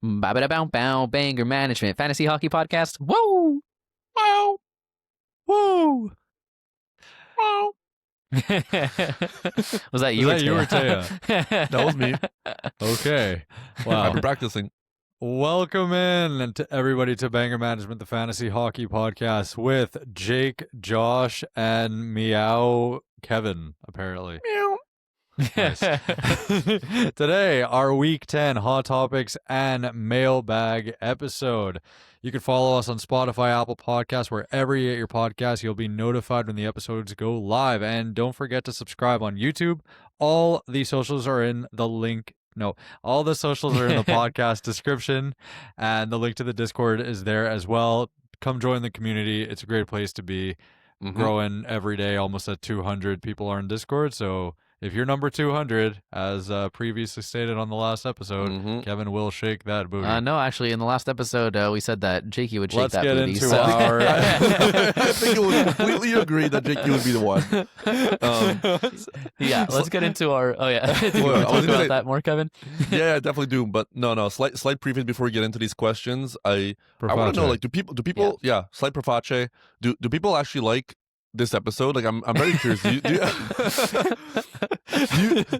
Ba-ba-da-bow-bow, Banger Management Fantasy Hockey Podcast. Woo! Wow! Woo! Wow! Was that you? Was that you or Taya? That was me. Okay. I've Wow. been practicing. Welcome in and to everybody to Banger Management, the Fantasy Hockey Podcast with Jake, Josh, and Meow Kevin, apparently. Meow. Nice. Today, our Week 10 Hot Topics and Mailbag episode. You can follow us on Spotify, Apple Podcasts, wherever you get your podcasts. You'll be notified when the episodes go live. And don't forget to subscribe on YouTube. All the socials are in the link. No, all the socials are in the podcast description, and the link to the Discord is there as well. Come join the community. It's a great place to be. Growing every day, almost at 200 people are in Discord. So if you're number 200, as previously stated on the last episode, Kevin will shake that booty. No, actually, in the last episode, we said that Geekie would shake that booty. Let's get into our... I think it was completely agreed that Geekie would be the one. Yeah, let's get into our... Oh, yeah. Do you Well, want to I was talk gonna about say- that more, Kevin? Yeah, I definitely do. But no. Slight preface before we get into these questions. I want to know, like, do people? Yeah, slight preface. Do people actually like this episode? Like, I'm very curious.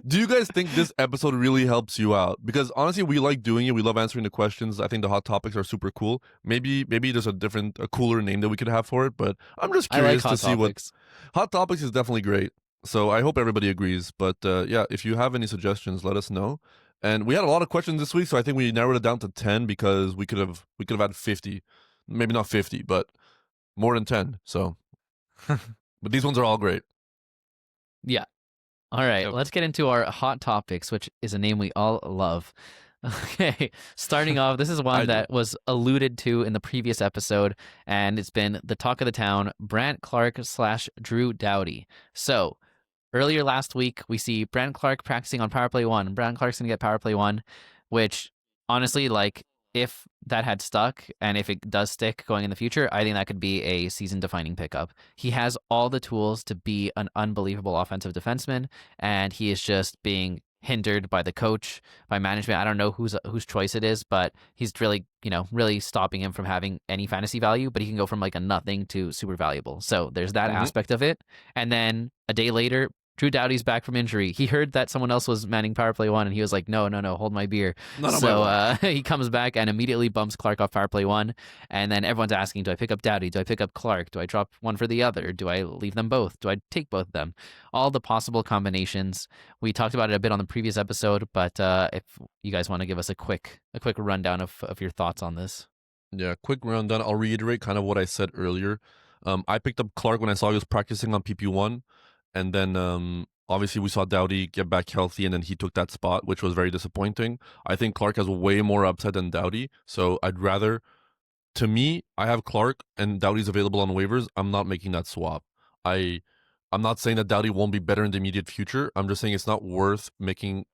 Do you guys think this episode really helps you out? Because honestly, we like doing it. We love answering the questions. I think the hot topics are super cool. Maybe there's a cooler name that we could have for it. But I'm just I like curious hot to see topics. Hot Topics is definitely great. So I hope everybody agrees. But yeah, if you have any suggestions, let us know. And we had a lot of questions this week, so I think we narrowed it down to 10 because we could have had 50, maybe not 50, but more than 10. So, but these ones are all great. Yeah. All right, Yep. let's get into our hot topics, which is a name we all love. Okay, starting off, this is I one do. that was alluded to in the previous episode, and it's been the talk of the town, Brandt, Clarke / Drew Doughty. So, earlier last week, we see Brandt Clarke practicing on power play 1. Brandt Clarke's going to get power play 1, which, honestly, like, if that had stuck, and if it does stick going in the future, I think that could be a season-defining pickup. He has all the tools to be an unbelievable offensive defenseman, and he is just being hindered by the coach, by management. I don't know whose choice it is, but he's really stopping him from having any fantasy value, but he can go from like a nothing to super valuable. So there's that aspect of it. And then a day later, Drew Doughty's back from injury. He heard that someone else was manning power play 1, and he was like, no, hold my beer. So he comes back and immediately bumps Clarke off power play 1. And then everyone's asking, do I pick up Doughty? Do I pick up Clarke? Do I drop one for the other? Do I leave them both? Do I take both of them? All the possible combinations. We talked about it a bit on the previous episode, but if you guys want to give us a quick rundown of your thoughts on this. Yeah, quick rundown. I'll reiterate kind of what I said earlier. I picked up Clarke when I saw he was practicing on PP1. And then obviously we saw Doughty get back healthy, and then he took that spot, which was very disappointing. I think Clarke has way more upside than Doughty. So I'd rather, to me, I have Clarke and Doughty's available on waivers. I'm not making that swap. I'm not saying that Doughty won't be better in the immediate future. I'm just saying it's not worth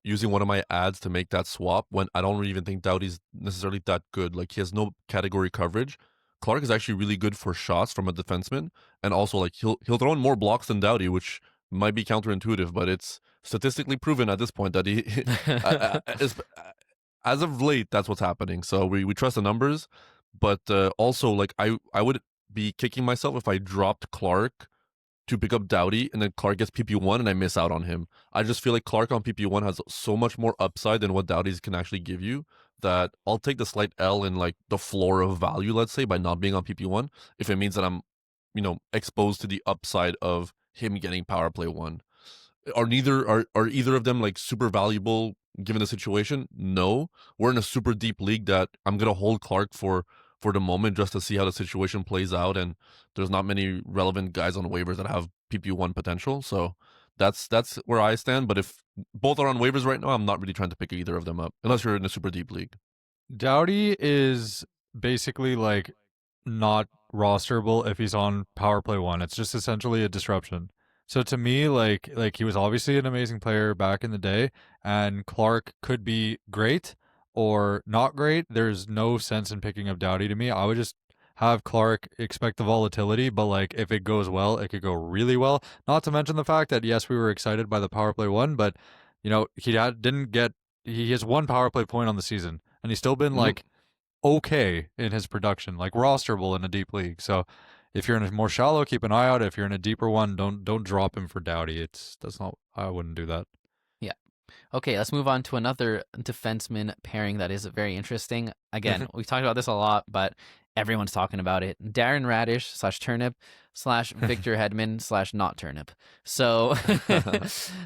using one of my ads to make that swap when I don't really even think Doughty's necessarily that good. Like, he has no category coverage. Clarke is actually really good for shots from a defenseman, and also like he'll throw in more blocks than Doughty, which might be counterintuitive, but it's statistically proven at this point that he, as of late, that's what's happening. So we trust the numbers, but also like I would be kicking myself if I dropped Clarke to pick up Doughty and then Clarke gets PP1 and I miss out on him. I just feel like Clarke on PP1 has so much more upside than what Doughty's can actually give you that I'll take the slight L in like the floor of value, let's say, by not being on PP1 if it means that I'm, exposed to the upside of him getting power play 1. Are either of them like super valuable given the situation? No. We're in a super deep league that I'm gonna hold Clarke for the moment just to see how the situation plays out, and there's not many relevant guys on waivers that have PP1 potential. So that's where I stand. But if both are on waivers right now, I'm not really trying to pick either of them up unless you're in a super deep league. Doughty is basically like not rosterable if he's on power play 1. It's just essentially a disruption. So to me, like he was obviously an amazing player back in the day, and Clarke could be great or not great. There's no sense in picking up Doughty to me. I would just have Clarke, expect the volatility, but like if it goes well, it could go really well. Not to mention the fact that yes, we were excited by the power play 1, but he has 1 power play point on the season. and he's still been Mhm. like okay in his production, like rosterable in a deep league. So if you're in a more shallow, keep an eye out. If you're in a deeper one, don't drop him for Doughty. I wouldn't do that. Yeah. Okay, let's move on to another defenseman pairing that is very interesting. Again, we've talked about this a lot, but everyone's talking about it. Darren Raddysh / Turnip / Victor Hedman / not Turnip. So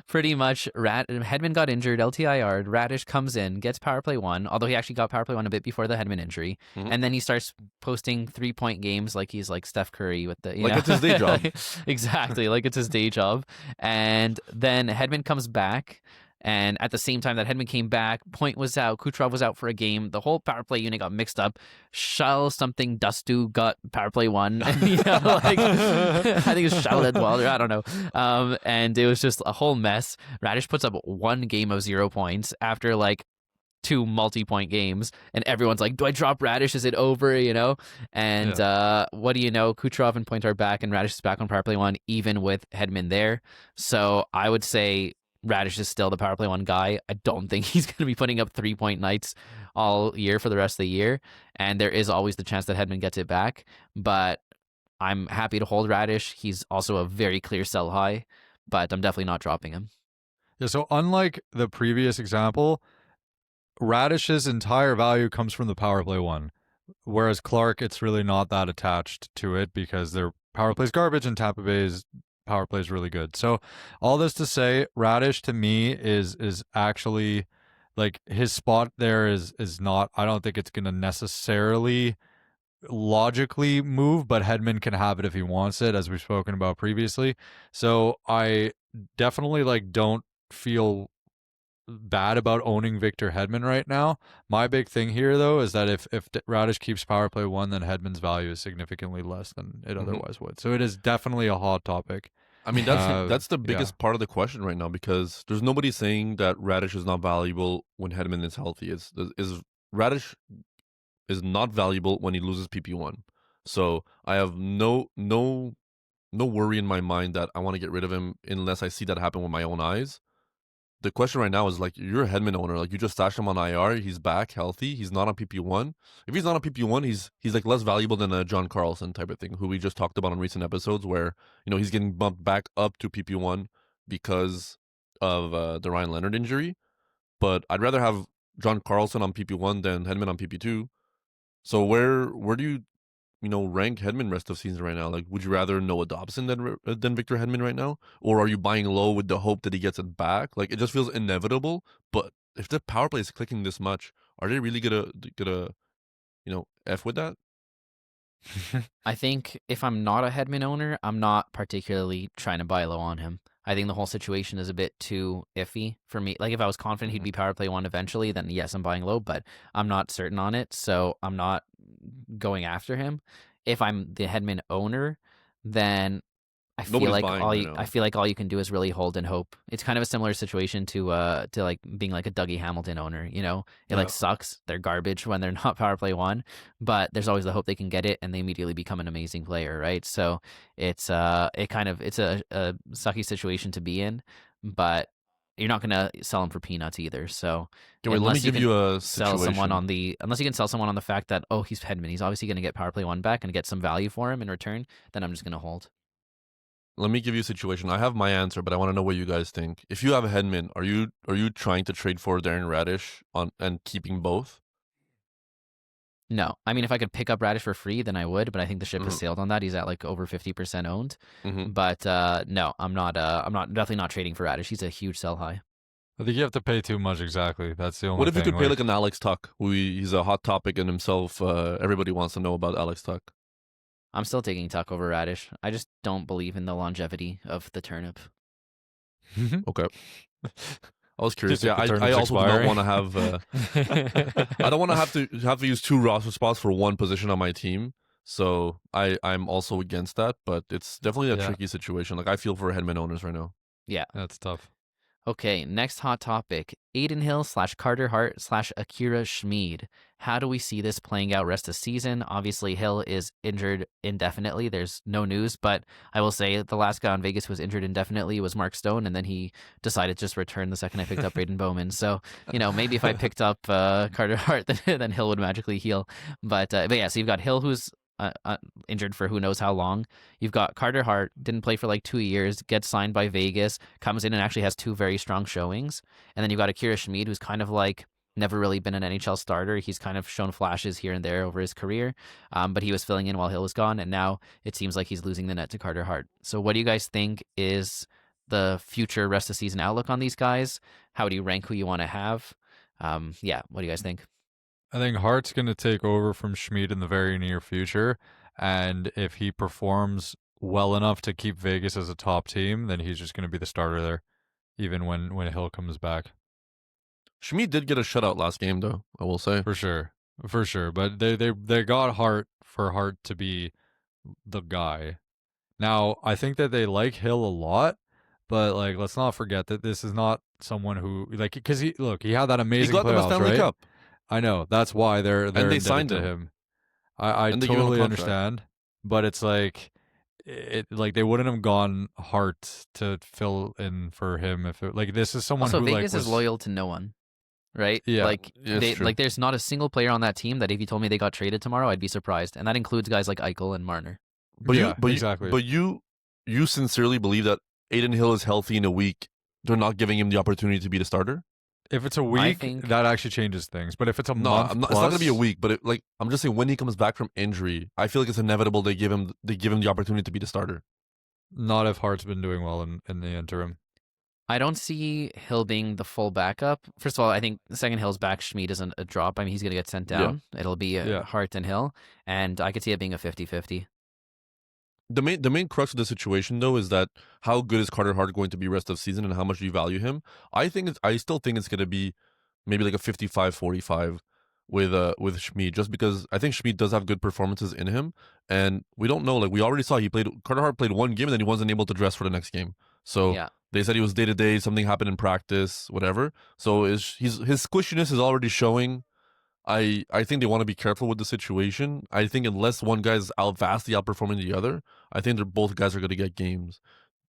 pretty much Hedman got injured, LTIR'd. Raddysh comes in, gets power play 1, although he actually got power play 1 a bit before the Hedman injury. Mhm. And then he starts posting 3-point games like he's like Steph Curry with the, you Like know? it's his day job. Exactly, like it's his day job. And then Hedman comes back. And at the same time that Hedman came back, Point was out, Kucherov was out for a game. The whole power play unit got mixed up. Shell something Dustu got power play 1. And, you know, like I think it's Shell Edwalder, I don't know. And it was just a whole mess. Raddysh puts up 1 game of 0 points after like 2 multi-point games, and everyone's like, do I drop Raddysh? Is it over? You know? And what do you know? Kucherov and Point are back, and Raddysh is back on power play 1, even with Hedman there. So I would say Raddysh is still the power play 1 guy. I don't think he's going to be putting up 3-point nights all year for the rest of the year. And there is always the chance that Hedman gets it back. But I'm happy to hold Raddysh. He's also a very clear sell high, but I'm definitely not dropping him. Yeah, so unlike the previous example, Raddish's entire value comes from the power play 1, whereas Clarke, it's really not that attached to it because their power play's garbage and Tampa Bay's power play is really good. So all this to say, Raddysh to me is actually like his spot there is not, I don't think it's going to necessarily logically move, but Hedman can have it if he wants it, as we've spoken about previously. So I definitely like don't feel bad about owning Victor Hedman right now. My big thing here though is that if Raddysh keeps power play 1, then Hedman's value is significantly less than it otherwise would. So it is definitely a hot topic. I mean, that's the biggest part of the question right now, because there's nobody saying that Raddysh is not valuable when Hedman is healthy. Is Raddysh is not valuable when he loses PP1. So I have no worry in my mind that I want to get rid of him unless I see that happen with my own eyes. The question right now is like, you're a Hedman owner, like you just stashed him on IR, he's back healthy, he's not on PP1. If he's not on PP1, he's like less valuable than a John Carlson type of thing, who we just talked about in recent episodes, where, you know, he's getting bumped back up to PP1 because of the Ryan Leonard injury. But I'd rather have John Carlson on PP1 than Hedman on PP2. So where do you rank Hedman rest of season right now? Like, would you rather Noah Dobson than Victor Hedman right now, or are you buying low with the hope that he gets it back? Like, it just feels inevitable. But if the power play is clicking this much, are they really gonna F with that? I think if I'm not a Hedman owner, I'm not particularly trying to buy low on him. I think the whole situation is a bit too iffy for me. Like, if I was confident he'd be power play 1 eventually, then yes, I'm buying low, but I'm not certain on it, so I'm not going after him. If I'm the Hedman owner, then I feel Nobody's like buying all right you, now. I feel like all you can do is really hold and hope. It's kind of a similar situation to like being like a Dougie Hamilton owner. You know, it like sucks. They're garbage when they're not power play 1, but there's always the hope they can get it and they immediately become an amazing player, right? So it's a sucky situation to be in, but you're not gonna sell them for peanuts either. So Okay, wait, let me give you a sell situation. someone unless you can sell someone on the fact that, oh, he's Hedman, he's obviously gonna get power play 1 back and get some value for him in return, then I'm just gonna hold. Let me give you a situation. I have my answer, but I want to know what you guys think. If you have a Hedman, are you trying to trade for Darren Raddysh and keeping both? No, I mean, if I could pick up Raddysh for free, then I would. But I think the ship has sailed on that. He's at like over 50% owned. But no, I'm not. I'm definitely not trading for Raddysh. He's a huge sell high. I think you have to pay too much. Exactly. That's the only. What if you thing. could pay like an Alex Tuck? He's a hot topic in himself. Everybody wants to know about Alex Tuck. I'm still taking Tuck over Raddysh. I just don't believe in the longevity of the turnip. Okay. I was curious. Yeah, I also do not want to have. I don't want to have to use 2 roster spots for 1 position on my team. So I'm also against that. But it's definitely a tricky situation. Like, I feel for Hedman owners right now. Yeah, that's tough. Okay, next hot topic. Aiden Hill / Carter Hart / Akira Schmid. How do we see this playing out rest of the season? Obviously, Hill is injured indefinitely. There's no news, but I will say the last guy on Vegas who was injured indefinitely was Mark Stone, and then he decided to just return the second I picked up Braden Bowman. So, maybe if I picked up Carter Hart, then Hill would magically heal. But yeah, so you've got Hill who's injured for who knows how long. You've got Carter Hart, didn't play for like 2 years, gets signed by Vegas, comes in and actually has 2 very strong showings. And then you've got Akira Schmid, who's kind of like never really been an NHL starter. He's kind of shown flashes here and there over his career, but he was filling in while Hill was gone, and now it seems like he's losing the net to Carter Hart. So what do you guys think is the future rest of season outlook on these guys? How do you rank who you want to have? Yeah, what do you guys think? I think Hart's going to take over from Schmid in the very near future, and if he performs well enough to keep Vegas as a top team, then he's just going to be the starter there, even when Hill comes back. Schmid did get a shutout last game, though, I will say. For sure. But they got Hart for Hart to be the guy. Now, I think that they like Hill a lot, but like let's not forget that this is not someone who like because he had that amazing He got them a playoffs, Stanley right? Cup. I know that's why they're they indebted signed to him. him. I And they gave him a totally contract. understand, but it's like like they wouldn't have gone Hart to fill in for him if like this is someone Also, who Vegas like is was loyal to no one, right? Yeah. Like Yeah, it's true. there's not a single player on that team that if you told me they got traded tomorrow, I'd be surprised, and that includes guys like Eichel and Marner. But Yeah, you, exactly. But you sincerely believe that Aiden Hill is healthy in a week. They're not giving him the opportunity to be the starter. If it's a week, think- that actually changes things. But if it's a No, month, it's not plus, going to be a week. But I'm just saying, when he comes back from injury, I feel like it's inevitable they give him the opportunity to be the starter. Not if Hart's been doing well in the interim. I don't see Hill being the full backup. First of all, I think the second Hill's back, Schmid isn't a drop. I mean, he's going to get sent down. It'll be Yeah. Hart and Hill, and I could see it being a 50-50. The main crux of the situation, though, is that how good is Carter Hart going to be rest of season, and how much do you value him? I still think it's going to be maybe like a 55-45 with Schmid, just because I think Schmid does have good performances in him, and we don't know. Like we already saw, Carter Hart played one game and then he wasn't able to dress for the next game. So Yeah. they said he was day to day. Something happened in practice, whatever. So his squishiness is already showing. I think they want to be careful with the situation. I think unless one guy's vastly outperforming the other, I think they're both guys are going to get games.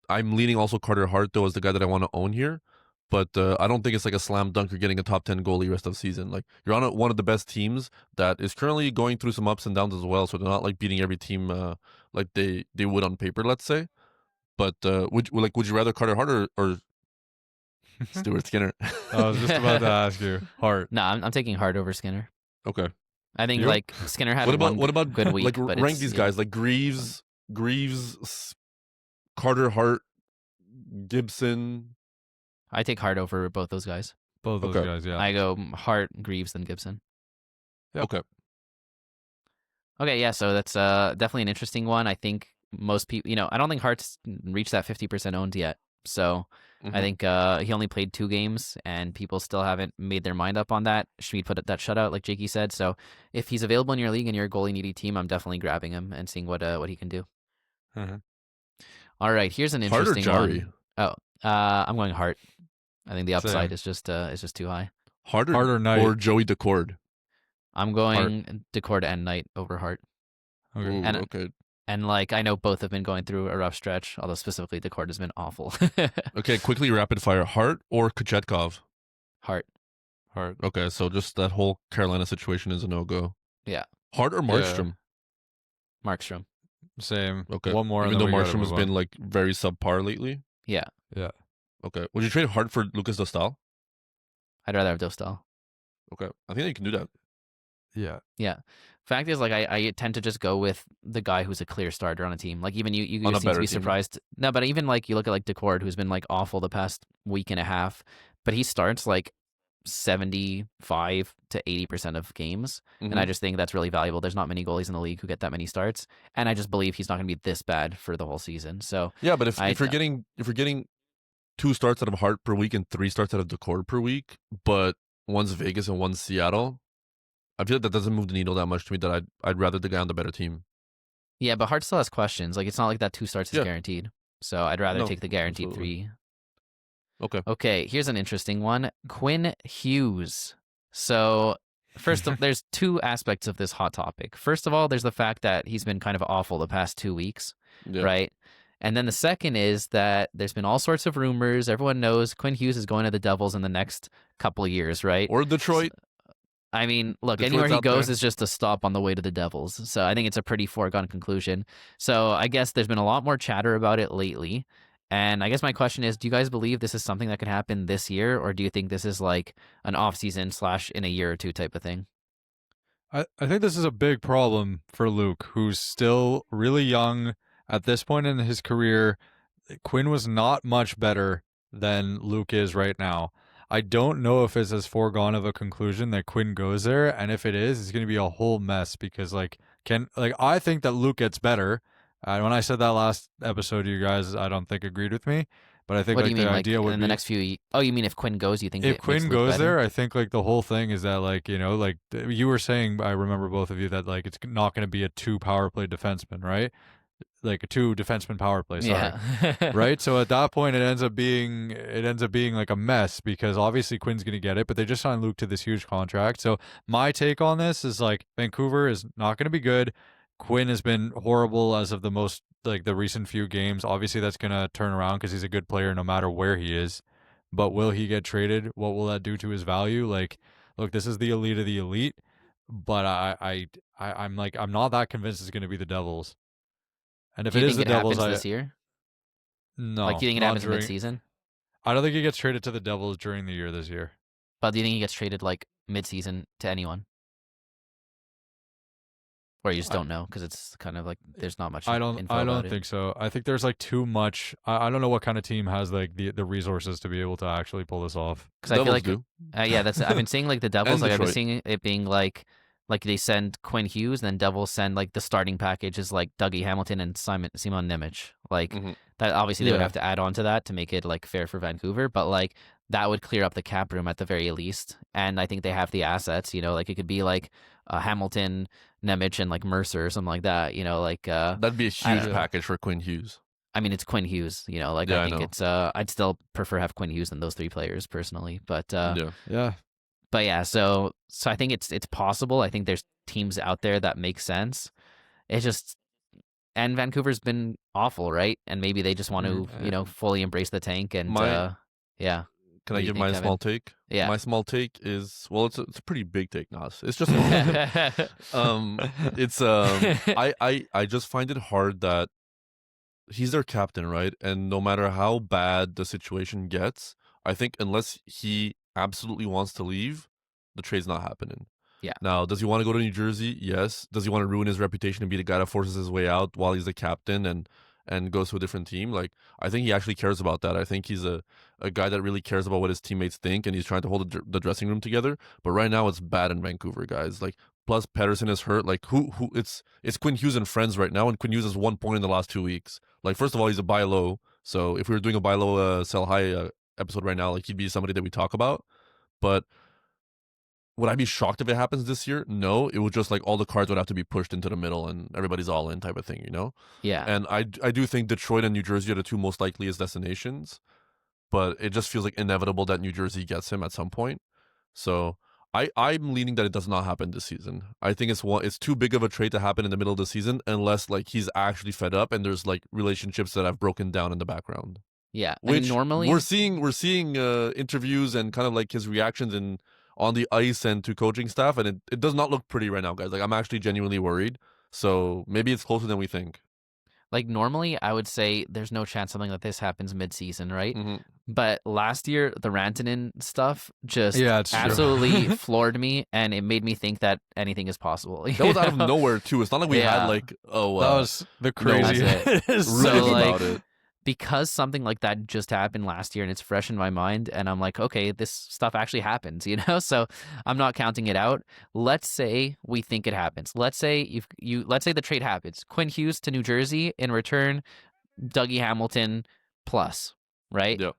I'm leaning also Carter Hart, though, as the guy that I want to own here. But I don't think it's like a slam dunk or getting a top 10 goalie rest of the season. Like you're on one of the best teams that is currently going through some ups and downs as well. So they're not like beating every team like they would on paper, let's say. But would you rather Carter Hart or Stuart Skinner? I was just about to ask you, Hart. No, I'm taking Hart over Skinner. Okay. I think You? like Skinner had What about good week. like but rank it's- these yeah. guys like Greaves, Carter Hart, Gibson. I take Hart over both those guys. Both those Okay. guys, yeah. I go Hart, Greaves, then Gibson. Yep. Okay. Okay, yeah, so that's definitely an interesting one. I think most people, I don't think Hart's reached that 50% owned yet. So I think he only played 2 games, and people still haven't made their mind up on that. Schmid put that shutout, like Geekie said. So if he's available in your league and you're a goalie needy team, I'm definitely grabbing him and seeing what he can do. Mhm. All right, here's an Hart or interesting Jari? one. Oh, I'm going Hart. I think the upside Same. is just too high. Hart Hart or Knight. or Joey Decord. I'm going Decord and Knight over Hart. Okay. Ooh, And- okay. And like I know both have been going through a rough stretch, although specifically Decord has been awful. Okay, quickly rapid fire. Hart or Kochetkov? Hart. Hart. Okay, so just that whole Carolina situation is a no-go. Yeah. Hart or Markstrom? Markstrom. Same. Okay. One more. Even and though then we gotta Markstrom has move been on. like very subpar lately. Yeah. Yeah. Okay. Would you trade Hart for Lucas Dostal? I'd rather have Dostal. Okay. I think you can do that. Yeah. Yeah. Fact is, like, I tend to just go with the guy who's a clear starter on a team. Like, even you On a seem to better be team. surprised. No, but even like you look at like Decord, who's been like awful the past week and a half, but he starts like 75 to 80% of games. And I just think that's really valuable. There's not many goalies in the league who get that many starts. And I just believe he's not going to be this bad for the whole season. So Yeah, but if I- you're getting 2 starts out of Hart per week and 3 starts out of Decord per week, but one's Vegas and one's Seattle, I feel like that doesn't move the needle that much to me. That I'd rather the guy on the better team. yeah, but Hart still has questions. Like, it's not like that 2 starts is Yeah. guaranteed. So I'd rather No, take the guaranteed absolutely. 3. Okay, here's an interesting one. Quinn Hughes. So, there's two aspects of this hot topic. First of all, there's the fact that he's been kind of awful the past 2 weeks, Yeah. right? And then the second is that there's been all sorts of rumors. Everyone knows Quinn Hughes is going to the Devils in the next couple of years, right? Or Detroit. I mean, look, Detroit's anywhere he out goes there. is just a stop on the way to the Devils. So I think it's a pretty foregone conclusion. So I guess there's been a lot more chatter about it lately. And I guess my question is, do you guys believe this is something that could happen this year? Or do you think this is like an off-season / in a year or two type of thing? I think this is a big problem for Luke, who's still really young at this point in his career. Quinn was not much better than Luke is right now. I don't know if it's as foregone of a conclusion that Quinn goes there, and if it is, it's going to be a whole mess because I think that Luke gets better. When I said that last episode, you guys I don't think agreed with me, but I think What do you the mean, like idea would in be the next few? Oh, you mean if Quinn goes, you think if it makes Quinn Luke goes better? there, I think the whole thing is that you were saying, I remember both of you that it's not going to be a 2 power play defenseman, right? Like a 2 defenseman power play, sorry. Yeah. Right? So at that point it ends up being like a mess because obviously Quinn's going to get it, but they just signed Luke to this huge contract. So my take on this is Vancouver is not going to be good. Quinn has been horrible as of the recent few games. Obviously that's going to turn around because he's a good player no matter where he is. But will he get traded? What will that do to his value? Look, this is the elite of the elite, but I'm not that convinced it's going to be the Devils. And if Do it you is think the it Devils, happens this year? no, Like, do you think it not happens during. mid-season? I don't think he gets traded to the Devils during the year this year. But do you think he gets traded like mid-season to anyone? Or you just I, don't know because it's kind of like there's not much I info don't about it. think so. I think there's too much. I don't know what kind of team has the resources to be able to actually pull this off. Because I feel Devils like, do. yeah, that's I've been seeing like the Devils. And Like I've been Detroit. seeing it being like they send Quinn Hughes, and then Devils send like the starting package is like Dougie Hamilton and Simon Nemec. Like Mhm. that, obviously they would Yeah. have to add on to that to make it like fair for Vancouver, but like that would clear up the cap room at the very least. And I think they have the assets. Like it could be like Hamilton, Nemec, and like Mercer or something like that. That'd be a I huge don't know. package for Quinn Hughes. I mean, it's Quinn Hughes, Yeah, I I think know. it's, I'd still prefer have Quinn Hughes than those 3 players personally. But Yeah. Yeah. yeah, so I think it's possible. I think there's teams out there that make sense. It's just, and Vancouver's been awful, right? And maybe they just want to, fully embrace the tank and, yeah. Can What I do you give think, my Kevin? small take? Yeah. My small take is, well, it's a pretty big take, Nas. It's just a little bit. It's I just find it hard that he's their captain, right? And no matter how bad the situation gets, I think unless he absolutely wants to leave, the trade's not happening. Yeah. Now, does he want to go to New Jersey? Yes. Does he want to ruin his reputation and be the guy that forces his way out while he's the captain and goes to a different team? Like, I think he actually cares about that. I think he's a guy that really cares about what his teammates think, and he's trying to hold the dressing room together. But right now, it's bad in Vancouver, guys. Like, plus Pedersen is hurt. Like, who? It's Quinn Hughes and friends right now, and Quinn Hughes has 1 point in the last 2 weeks. Like, first of all, he's a buy low. So if we were doing a buy low, sell high episode right now, like he'd be somebody that we talk about. But would I be shocked if it happens this year? No, it would just like all the cards would have to be pushed into the middle and everybody's all in type of thing, Yeah. And I do think Detroit and New Jersey are the 2 most likeliest destinations, but it just feels like inevitable that New Jersey gets him at some point. So I'm leaning that it does not happen this season. I think it's too big of a trade to happen in the middle of the season unless like he's actually fed up and there's like relationships that have broken down in the background. Yeah. I Which mean, normally we're seeing interviews and kind of like his reactions on the ice and to coaching staff, and it does not look pretty right now, guys. Like, I'm actually genuinely worried. So maybe it's closer than we think. normally I would say there's no chance something like this happens mid-season, right? Mm-hmm. But last year, the Rantanen stuff just it's true. absolutely floored me, and it made me think that anything is possible. That was out of nowhere too. It's not like we Yeah. had like that was the crazy. that's rumors So, like, about it. because something like that just happened last year and it's fresh in my mind, and I'm like, okay, this stuff actually happens, so I'm not counting it out. Let's say we think it happens. Let's say let's say the trade happens. Quinn Hughes to New Jersey, in return Dougie Hamilton plus, right? Yeah.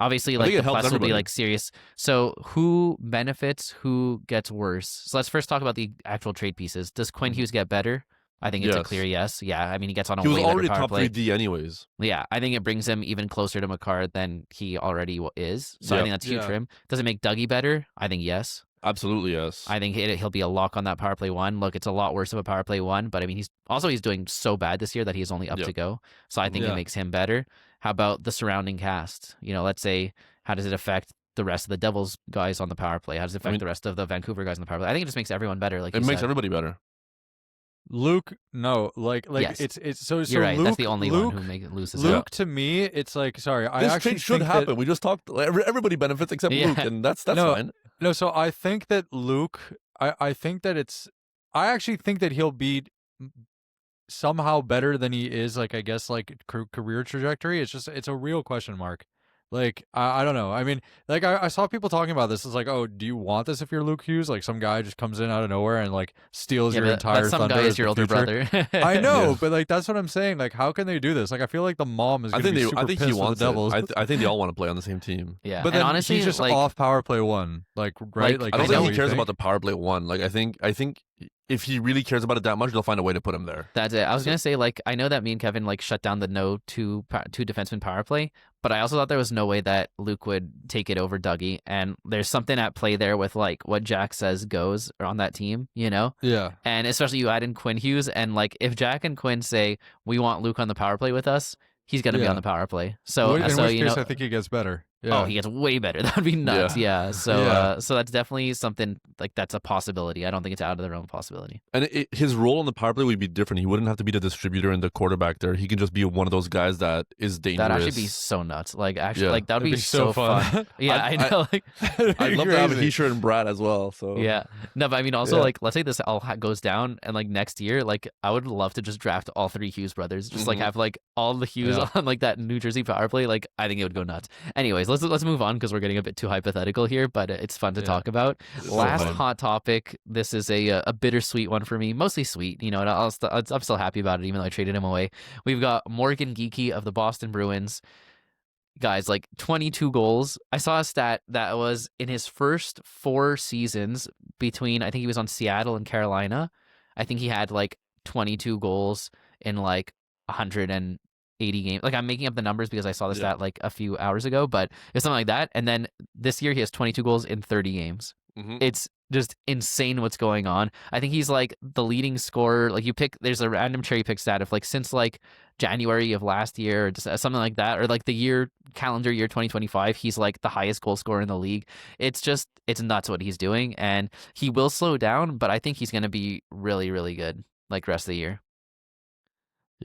Obviously, I like think the it helps plus will be everybody. like serious. So who benefits? Who gets worse? So let's first talk about the actual trade pieces. Does Quinn Hughes get better? I think it's a Yes. clear yes. Yeah, I mean, he gets on a He was way better already power top play. 3D anyways. Yeah, I think it brings him even closer to Makar than he already is. So I Yep. think that's huge Yeah. for him. Does it make Doughty better? I think yes. Absolutely, yes. I think he'll be a lock on that power play 1. Look, it's a lot worse of a power play 1, but I mean, he's doing so bad this year that he's only up Yep. to go. So I think Yeah. it makes him better. How about the surrounding cast? Let's say, how does it affect the rest of the Devils guys on the power play? How does it affect the rest of the Vancouver guys on the power play? I think it just makes everyone better. Like it you makes said. everybody better. Luke, no, like Yes. it's so You're right. Luke, That's the only Luke, one who loses. Luke out. to me, it's like sorry. I This actually trade should think happen. That, We just talked. Everybody benefits except Yeah. Luke, and that's No. fine. no, so I think that Luke. I think that I actually think that he'll be somehow better than he is. Like I guess like career trajectory. It's a real question mark. Like I don't know. I mean, like I saw people talking about this. It's like, oh, do you want this if you're Luke Hughes? Like some guy just comes in out of nowhere and like steals Yeah, your but entire some thunder guy as is your the older future. brother. I know, Yeah. but like that's what I'm saying. Like, how can they do this? Like, I feel like the mom is. I Gonna think be they. super I think pissed he with wants the Devils. it. I think they all want to play on the same team. Yeah, But and then honestly, he's just like, off power play 1, like right. Like I don't I think know. he cares about the power play 1. Like I think if he really cares about it that much, they'll find a way to put him there. That's it. I was gonna say, like, I know that me and Kevin like shut down the no two defenseman power play, but I also thought there was no way that Luke would take it over Doughty, and there's something at play there with like what Jack says goes on that team, Yeah, and especially you add in Quinn Hughes, and like if Jack and Quinn say we want Luke on the power play with us, he's gonna be Yeah. on the power play. So in so which you case know. I think he gets better. Yeah. Oh, he gets way better. That would be nuts. Yeah. So Yeah. so that's definitely something like that's a possibility. I don't think it's out of the realm of possibility. And his role on the power play would be different. He wouldn't have to be the distributor and the quarterback there. He can just be one of those guys that is dangerous. That'd actually be so nuts. Like actually, Yeah. like that would It'd be so fun. Yeah, I know. Like, I'd love to have a Crazy. T-shirt and Brad as well. So yeah. No, but I mean, also Yeah. like, let's say this all goes down, and like next year, like I would love to just draft all 3 Hughes brothers, just like Mhm. have like all the Hughes Yeah. on like that New Jersey power play. Like I think it would go nuts. Anyways, let's move on because we're getting a bit too hypothetical here, but it's fun to Yeah. talk about. so Last fun. hot topic. This is a bittersweet one for me, mostly sweet. And I'm still happy about it, even though I traded him away. We've got Morgan Geekie of the Boston Bruins. Guys, like 22 goals. I saw a stat that was in his first 4 seasons between, I think he was on Seattle and Carolina. I think he had like 22 goals in like 180 games. Like I'm making up the numbers because I saw the Yeah. stat like a few hours ago, but it's something like that. And then this year he has 22 goals in 30 games. Mhm. It's just insane what's going on. I think he's like the leading scorer. Like there's a random cherry pick stat of like since like January of last year or just something like that, or like the calendar year 2025, he's like the highest goal scorer in the league. It's nuts what he's doing, and he will slow down, but I think he's going to be really, really good like rest of the year.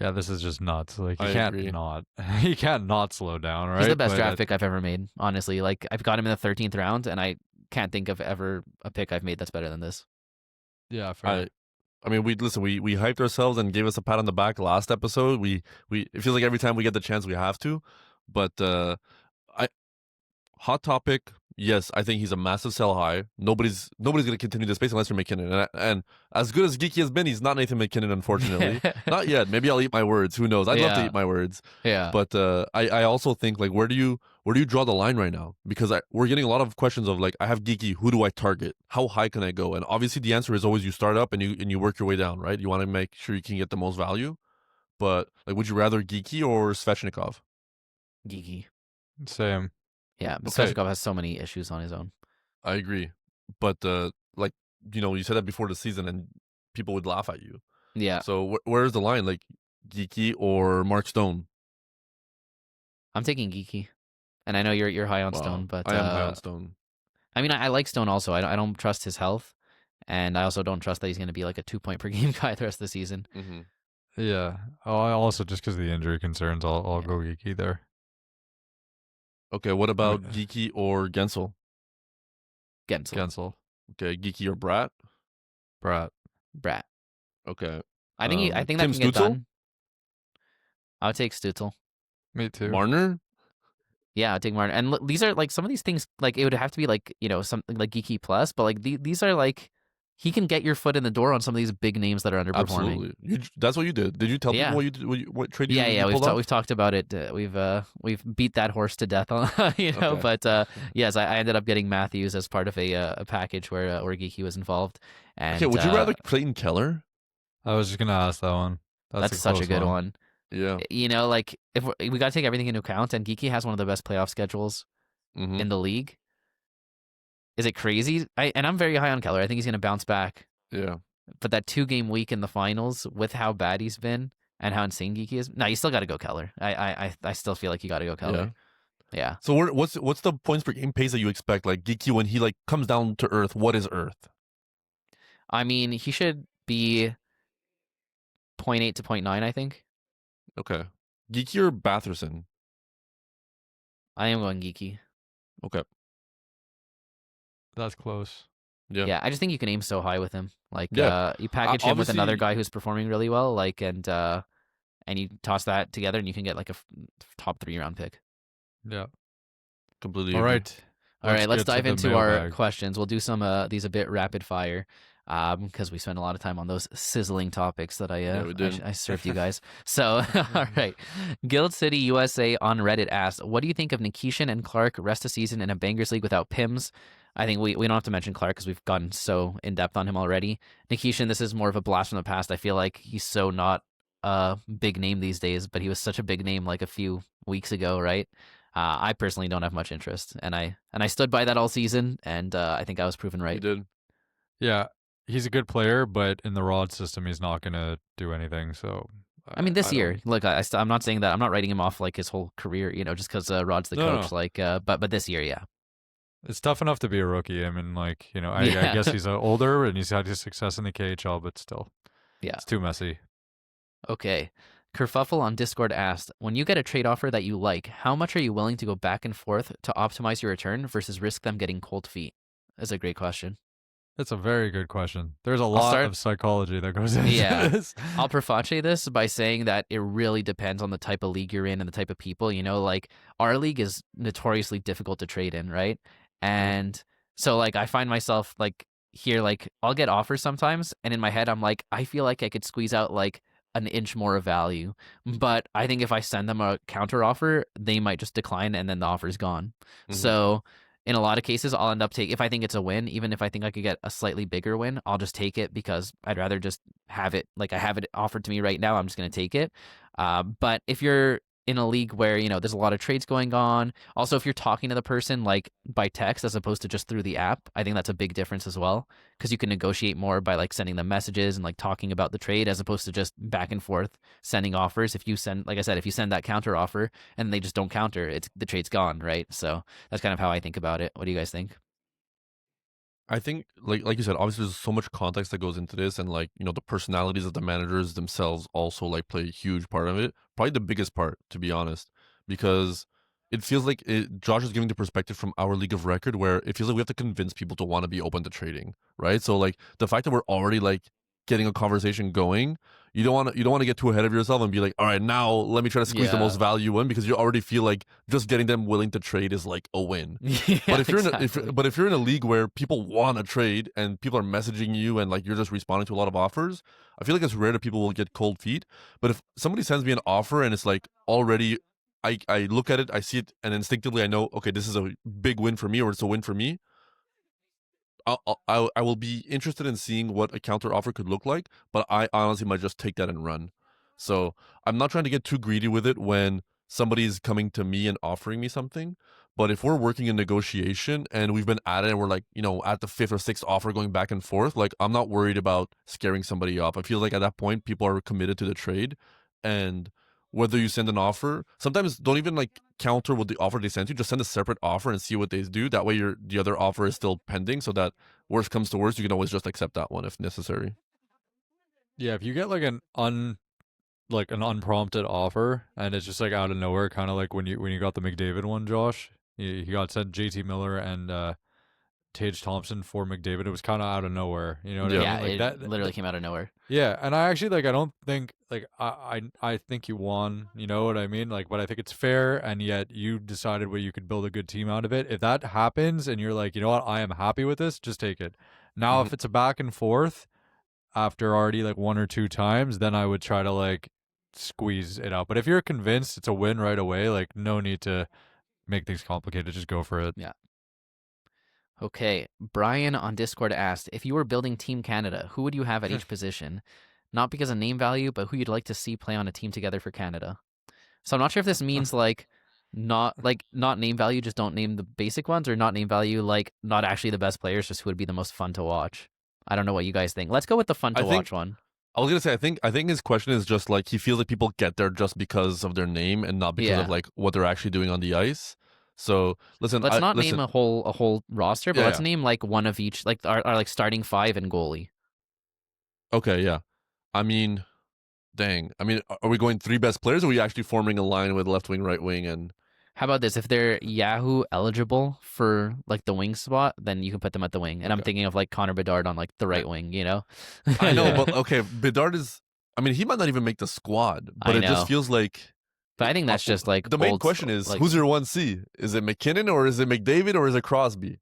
Yeah, this is just nuts. Like I you can't agree. not, you can't not slow down, right? He's the best But draft pick I've ever made, honestly. Like I've got him in the 13th round, and I can't think of ever a pick I've made that's better than this. Yeah, fair. I mean, we hyped ourselves and gave us a pat on the back last episode. It feels like every time we get the chance, we have to. But hot topic. Yes, I think he's a massive sell high. Nobody's gonna continue this pace unless you're McKinnon. And as good as Geekie has been, he's not Nathan McKinnon, unfortunately. Not yet. Maybe I'll eat my words. Who knows? I'd love to Yeah. eat my words. Yeah. But I also think like where do you draw the line right now? Because we're getting a lot of questions of like I have Geekie, who do I target? How high can I go? And obviously the answer is always you start up and you work your way down, right? You want to make sure you can get the most value. But like, would you rather Geekie or Svechnikov? Geeky. Same. Yeah, Okay. Svechnikov has so many issues on his own. I agree. But like you said that before the season and people would laugh at you. Yeah, So where's the line? Like Geekie or Mark Stone? I'm taking Geeky, and I know you're high on Wow. Stone, but I am high on Stone. I mean, I like Stone also. I don't trust his health, and I also don't trust that he's going to be like a 2-point per game guy the rest of the season. Mm-hmm. Yeah. Oh, I also just because of the injury concerns, I'll go Geeky there. Okay, what about Geekie or Gensel? Gensel, Gensel, Okay, Geekie or Bratt? Brandt. Brat. Okay. I think I think that Tim can get Stützle? done. I would take Stutzel. Me too. Marner? Yeah, I'd take Martin. And these are like some of these things. Like it would have to be like something like Geeky plus, but like these are like he can get your foot in the door on some of these big names that are underperforming. Absolutely. That's what you did. Did you tell Yeah. people what you did? What trade you Yeah, pulled off? we've talked about it. We've beat that horse to death on Okay. But yes, I ended up getting Matthews as part of a package where Geeky was involved. And Okay, would you rather Clayton Keller? I was just gonna ask that one. That's A such a close good one. Yeah. You know, like if we got to take everything into account, and Geekie has one of the best playoff schedules Mm-hmm. in the league. Is it crazy? I'm very high on Keller. I think he's going to bounce back. Yeah. But that 2-game week in the finals, with how bad he's been and how insane Geekie is, no, you still got to go Keller. I still feel like you got to go Keller. Yeah. So what's the points per game pace that you expect? Like Geeky, when he like comes down to earth, what is earth? I mean, he should be 0.8 to 0.9, I think. Okay. Geeky or Batherson? I am going Geekie. Okay. That's close. Yeah. Yeah, I just think you can aim so high with him. Like, Yeah. you package him with another Obviously- guy who's performing really well, like, and you toss that together, and you can get like a top 3 round pick. Yeah. Completely. All agree. right. All right, let's get to dive the into our mailbag. questions. We'll do some these a bit rapid fire, because we spent a lot of time on those sizzling topics that we did. I served you guys. So, all right, Guild City USA on Reddit asked, "What do you think of Nikishin and Clarke rest of season in a Bangers league without Pims?" I think we don't have to mention Clarke because we've gotten so in depth on him already. Nikishin, this is more of a blast from the past. I feel like he's so not a big name these days, but he was such a big name like a few weeks ago, right? I personally don't have much interest, and I stood by that all season, and I think I was proven You right. did. Yeah, he's a good player, but in the Rod system, he's not gonna do anything. So, I mean, this I year, don't- look, I'm not saying that. I'm not writing him off like his whole career, just because Rod's the No, coach. no. Like, but this year, yeah, it's tough enough to be a rookie. I mean, like I Yeah. guess he's older and he's had his success in the KHL, but still, Yeah. it's too messy. Okay. Kerfuffle on Discord asked, when you get a trade offer that you like, how much are you willing to go back and forth to optimize your return versus risk them getting cold feet? That's a great question. That's a very good question. There's a lot start- of psychology that goes into Yeah. this. I'll preface this by saying that it really depends on the type of league you're in and the type of people. Like our league is notoriously difficult to trade in, right? And so like I find myself like here, like I'll get offers sometimes, and in my head I'm like, I feel like I could squeeze out like an inch more of value. But I think if I send them a counter offer, they might just decline and then the offer's gone. Mhm. So in a lot of cases, I'll end up taking, if I think it's a win, even if I think I could get a slightly bigger win, I'll just take it because I'd rather just have it. Like I have it offered to me right now, I'm just going to take it. But if you're in a league where, there's a lot of trades going on, also if you're talking to the person like by text as opposed to just through the app, I think that's a big difference as well, because you can negotiate more by like sending them messages and like talking about the trade as opposed to just back and forth sending offers. If you send, like I said, if you send that counter offer and they just don't counter, the trade's gone, right? So that's kind of how I think about it. What do you guys think? I think, like you said, obviously there's so much context that goes into this, and like the personalities of the managers themselves also like play a huge part of it. Probably the biggest part, to be honest, because it feels like Josh is giving the perspective from our league of record, where it feels like we have to convince people to want to be open to trading, right? So like the fact that we're already like getting a conversation going, you don't want to get too ahead of yourself and be like, all right, now let me try to squeeze the Yeah. most value in, because you already feel like just getting them willing to trade is like a win. Yeah, But if you're exactly. if you're in a league where people want to trade and people are messaging you and like you're just responding to a lot of offers, I feel like it's rare that people will get cold feet. But if somebody sends me an offer and it's like already, I look at it, I see it, and instinctively I know, okay, this is a big win for me, or it's a win for me. I will be interested in seeing what a counter offer could look like, but I honestly might just take that and run. So I'm not trying to get too greedy with it when somebody's coming to me and offering me something. But if we're working in negotiation and we've been at it and we're like, at the fifth or sixth offer going back and forth, like I'm not worried about scaring somebody off. I feel like at that point people are committed to the trade, and whether you send an offer, sometimes don't even like counter with the offer they sent you, just send a separate offer and see what they do. That way the other offer is still pending, so that worst comes to worst, you can always just accept that one if necessary. Yeah, if you get like an unprompted offer and it's just like out of nowhere, kind of like when you got the McDavid one, Josh. You got sent JT Miller and Tage Thompson for McDavid. It was kind of out of nowhere. You know what Yeah, I mean? Like it literally came out of nowhere. Yeah, and I actually I don't think I think you won, you know what I mean? Like, but I think it's fair, and yet you decided where you could build a good team out of it. If that happens and you're like, you know what, I am happy with this, just take it. Now Mhm. if it's a back and forth after already like one or two times, then I would try to like squeeze it out. But if you're convinced it's a win right away, like no need to make things complicated, just go for it. Okay, Brian on Discord asked, if you were building Team Canada, who would you have at each position? not because of name value, but who you'd like to see play on a team together for Canada. So I'm not sure if this means not name value, just don't name the basic ones, or not name value, like not actually the best players, just who would be the most fun to watch. I don't know what you guys think. Let's go with the fun to watch one. I was gonna say, I think his question is just like he feels like people get there just because of their name and not because of like what they're actually doing on the ice. So listen, let's not name a whole roster, but let's name like one of each, like our like starting 5 and goalie. Okay, yeah. I mean, dang. I mean, are we going 3 best players, or are we actually forming a line with left wing, right wing, and? How about this? If they're Yahoo eligible for like the wing spot, then you can put them at the wing. And I'm thinking of like Connor Bedard on like the right wing, you know? I know, but okay, Bedard is, I mean, he might not even make the squad, but it just feels like. But I think that's just like the main question is, like, who's your 1C? Is it McKinnon, or is it McDavid, or is it Crosby?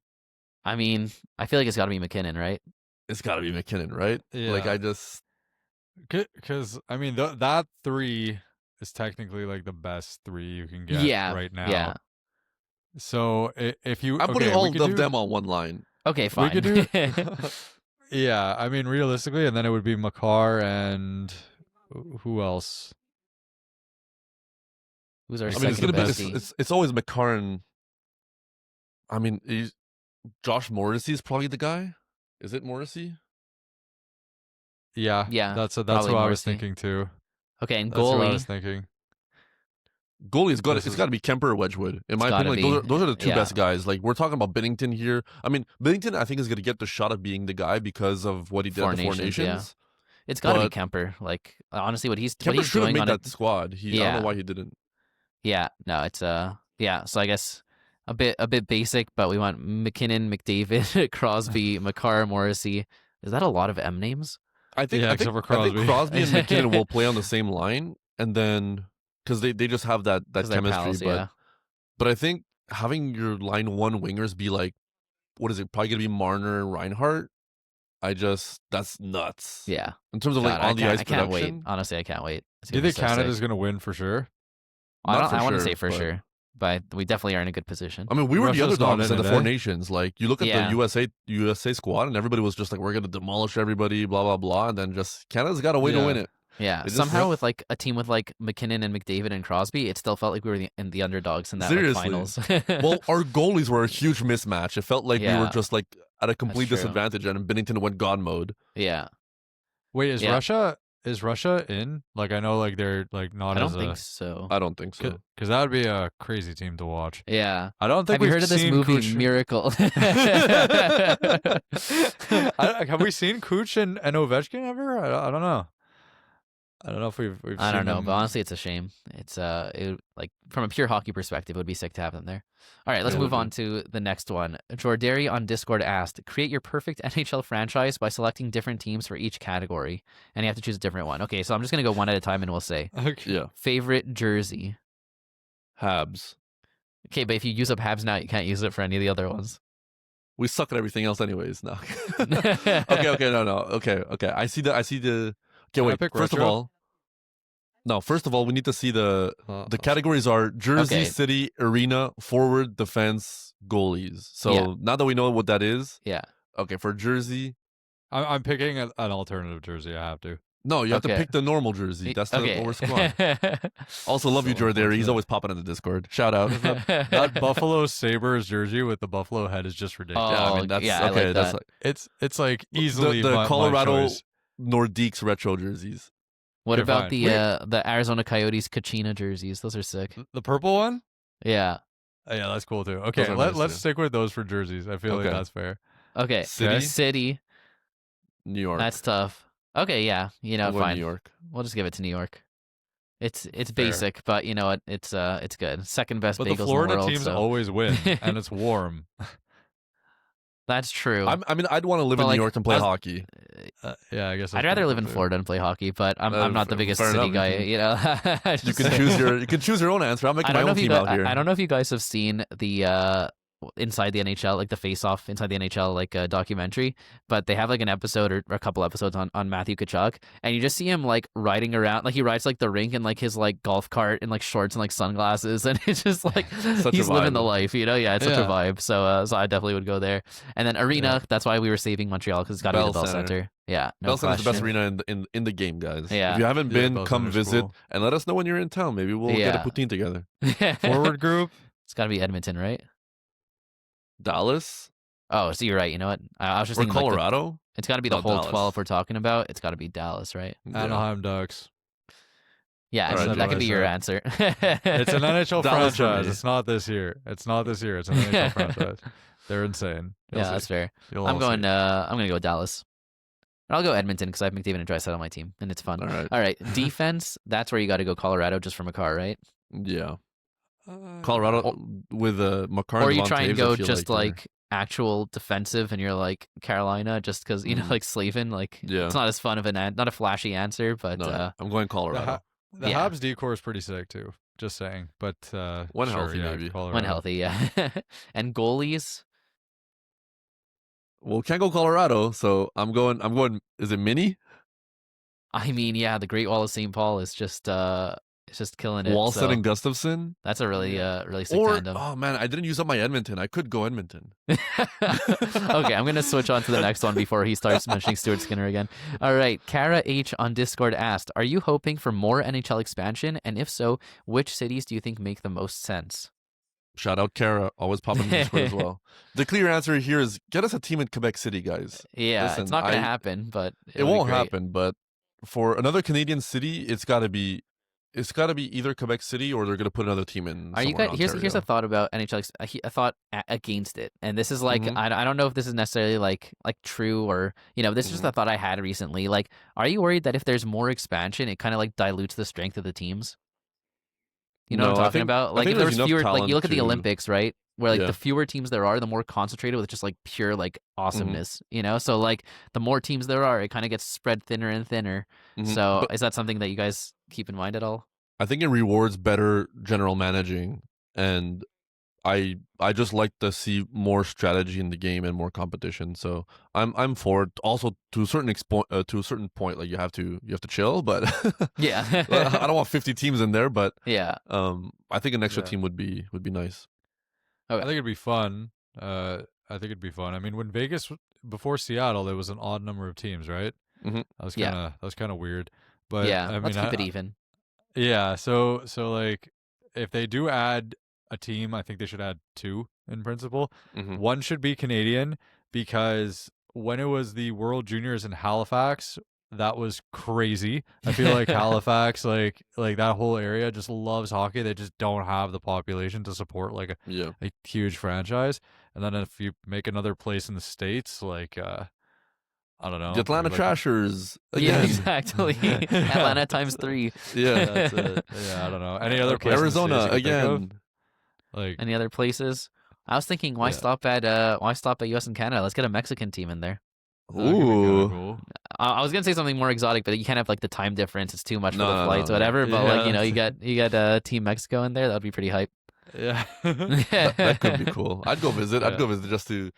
I mean, I feel like it's got to be McKinnon, right? It's got to be McKinnon, right? Yeah. Like I just. Because, I mean, that 3 is technically like the best 3 you can get right now. Yeah. So if you, I'm putting all of them on one line. Okay, fine. We could do. Yeah, I mean, realistically, and then it would be Makar and who else? Who's our I mean, second bestie? It's always Makar and. I mean, Josh Morrissey is probably the guy. Is it Morrissey? Yeah. That's who I was thinking too. Okay, and that's goalie. What I was thinking. Goalie it's got to be Kemper or Wedgwood. In my opinion, like, those are the 2 best guys. Like we're talking about Binnington here. I mean, Binnington I think is going to get the shot of being the guy because of what he did at the Four Nations. Yeah. It's got to be Kemper. Like honestly, Kemper should have doing made on that squad. I don't know why he didn't. Yeah, no, it's So I guess a bit basic, but we want McKinnon, McDavid, Crosby, Makar, Morrissey. Is that a lot of M names? I think Crosby and McKinnon will play on the same line, and then because they just have that chemistry. Pals, but I think having your line 1 wingers be like, what is it? Probably gonna be Marner and Reinhart. That's nuts. Yeah. In terms of like on the ice production. I can't wait. Honestly, I can't wait. Do you think Canada's gonna win for sure? I want to say for sure, but we definitely are in a good position. I mean, we were the underdogs in the Four Nations. Like, you look at the USA squad, and everybody was just like, we're going to demolish everybody, blah, blah, blah. And then just Canada's got a way to win it. Yeah. Somehow with like a team with like McKinnon and McDavid and Crosby, it still felt like we were the underdogs in that finals. Well, our goalies were a huge mismatch. It felt like we were just like at a complete disadvantage, and Binnington went God mode. Yeah. Wait, is Russia in? Like, I know, like, they're, like, not I don't think so. I don't think so. Because that would be a crazy team to watch. Yeah. I don't think Have you heard of this movie, Miracle? Have we seen Kuch and Ovechkin ever? I don't know. I don't know if we've I seen don't know, them. but honestly, it's a shame. It's like from a pure hockey perspective, it would be sick to have them there. All right, let's move on to the next one. Jordary on Discord asked, create your perfect NHL franchise by selecting different teams for each category, and you have to choose a different one. Okay, so I'm just gonna go one at a time, and we'll say, yeah, favorite jersey, Habs. Okay, but if you use up Habs now, you can't use it for any of the other ones. We suck at everything else, anyways. No. Okay, no. Okay. I see the. Okay, wait. First of all, we need to see the categories are jersey, city, arena, forward, defense, goalies. So now that we know what that is, okay, for jersey, I'm picking an alternative jersey. I have to. No, you have to pick the normal jersey. That's the lower squad. Also, love you, Jordary. He's always popping in the Discord. Shout out. That Buffalo Sabres jersey with the Buffalo head is just ridiculous. I mean, that's okay. I like that's that. It's like easily the Colorado my Nordiques retro jerseys. What about the Arizona Coyotes Kachina jerseys? Those are sick. The purple one? Yeah. Oh, yeah, that's cool too. Okay, let's stick with those for jerseys. I feel like that's fair. Okay. City. New York. That's tough. Okay, yeah. Fine. New York. We'll just give it to New York. It's basic, but you know what? It's good. Second best bagels in the world. But the Florida teams always win, and it's warm. That's true. I mean, I'd want to live in New York and play hockey. Yeah, I guess I'd rather live in Florida and play hockey, but I'm not the biggest city guy. You can choose your own answer. I'm making my own team out here. I don't know if you guys have seen the inside the NHL, like the face-off inside the NHL, like a documentary. But they have like an episode or a couple episodes on Matthew Tkachuk, and you just see him like riding around, like he rides like the rink in like his like golf cart and like shorts and like sunglasses, and it's just like he's living the life, you know? Yeah, it's such a vibe. So I definitely would go there. And then arena, that's why we were saving Montreal, because it's got to be the Bell Center. Yeah, no Bell Center's the best question. arena in the game, guys. Yeah. If you haven't been, Bell come Center's visit cool. and let us know when you're in town. Maybe we'll get a poutine together. Forward group. It's got to be Edmonton, right? Dallas Oh, so you're right. You know what? I was just or thinking like Colorado? it's got to be the Oh, whole Dallas. 12 we're talking about. It's got to be Dallas, right? Yeah. Anaheim Ducks. Yeah, All so right, that what could I be your said. answer. It's an NHL Dallas for franchise. me. It's not this year. It's not this year. It's an NHL franchise. They're insane. You'll Yeah, see. that's fair. You'll I'm all going. see. I'm gonna go Dallas. And I'll go Edmonton because I have McDavid and Draisaitl on my team, and it's fun. All right. Defense. That's where you got to go Colorado just from a car, right? Yeah. Colorado with Makar Or and you try and Devon Toews, go I feel just they're- like actual defensive, and you're like Carolina, just because you know, Mhm. like Slavin. Like Yeah. it's not as fun of not a flashy answer, but No, I'm going The, Colorado. the Yeah. Habs decor is pretty sick too. Just saying. But When sure, healthy, yeah, maybe. Colorado. when healthy, yeah. And goalies. Well, can't go Colorado, so I'm going. Is it Mini? I mean, yeah, the Great Wall of St. Paul is just it's just killing it. Wallstead so and Gustafson? that's a really really sick Or tandem. oh man, I didn't use up my Edmonton. I could go Edmonton. Okay, I'm gonna switch on to the next one before he starts mentioning Stuart Skinner again. All right, Kara H on Discord asked, "Are you hoping for more NHL expansion? And if so, which cities do you think make the most sense?" Shout out Kara, always popping in the Discord as well. The clear answer here is get us a team in Quebec City, guys. Yeah, Listen, it's not gonna happen, but It won't happen, but for another Canadian city, it's got to be either Quebec City or they're going to put another team in. Are you somewhere guys? in Here's a Ontario. thought about NHL. A thought against it, and this is like Mhm. I don't know if this is necessarily like true or this is just a thought I had recently. Like, are you worried that if there's more expansion, it kind of like dilutes the strength of the teams? You know what No, I'm I talking think- about? I Like think if there's there's enough fewer, like talent you look at the to- Olympics, right? Where like Yeah. the fewer teams there are, the more concentrated with just like pure like awesomeness. So like the more teams there are, it kind of gets spread thinner and thinner. Mhm. So But is that something that you guys keep in mind at all? I think it rewards better general managing, and I just like to see more strategy in the game and more competition. So I'm for it. Also to a certain point, like you have to chill, but Yeah. I don't want 50 teams in there, but Yeah. I think an extra Yeah. team would be nice. I think it'd be fun. I think it'd be fun. I mean, when Vegas before Seattle, there was an odd number of teams, right? Mhm. That was kind of weird. But yeah. I mean, Let's keep it even. Yeah, so like if they do add a team, I think they should add two in principle. Mhm. One should be Canadian because when it was the World Juniors in Halifax, that was crazy. I feel like Halifax, like that whole area just loves hockey. They just don't have the population to support like Yeah. a huge franchise. And then if you make another place in the States, like I don't know, The Atlanta maybe, like, Trashers Yeah, again. exactly. Atlanta times 3. Yeah. that's it. Yeah, I don't know. Any other Okay. place in the States Arizona you can think of? again. Like Any other places? I was thinking, why Yeah. stop at US and Canada? Let's get a Mexican team in there. that could be kinda Ooh. cool. I was gonna say something more exotic, but you can't have like the time difference. It's too much for the No, flights, no. whatever. But like Yeah. you got Team Mexico in there. That would be pretty hype. Yeah. That could be cool. I'd go visit. I'd Yeah. go visit just to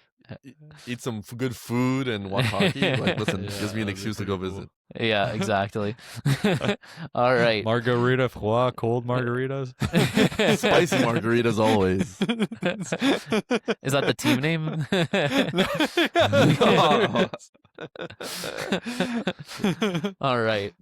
eat some good food and watch hockey. Like, listen, Yeah, gives me an that'd be excuse to pretty go cool. visit. Yeah, exactly. All right. Margarita froid, cold margaritas. Spicy margaritas always. Is that the team name? All right.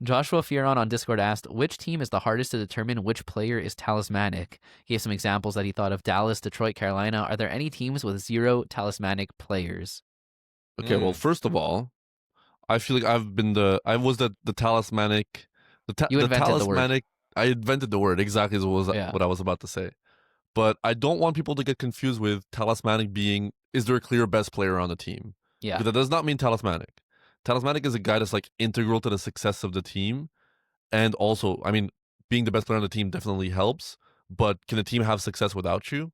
Joshua Fioron on Discord asked, which team is the hardest to determine which player is talismanic? He gave some examples that he thought of: Dallas, Detroit, Carolina. Are there any teams with 0 talismanic players? Okay, well, first of all, I feel like I was the talismanic. You the invented the word. talismanic. I invented the word exactly as Yeah. what I was about to say. But I don't want people to get confused with talismanic being, is there a clear best player on the team? Yeah. Because that does not mean talismanic. Talismanic is a guy that's like integral to the success of the team. And also, I mean, being the best player on the team definitely helps, but can the team have success without you?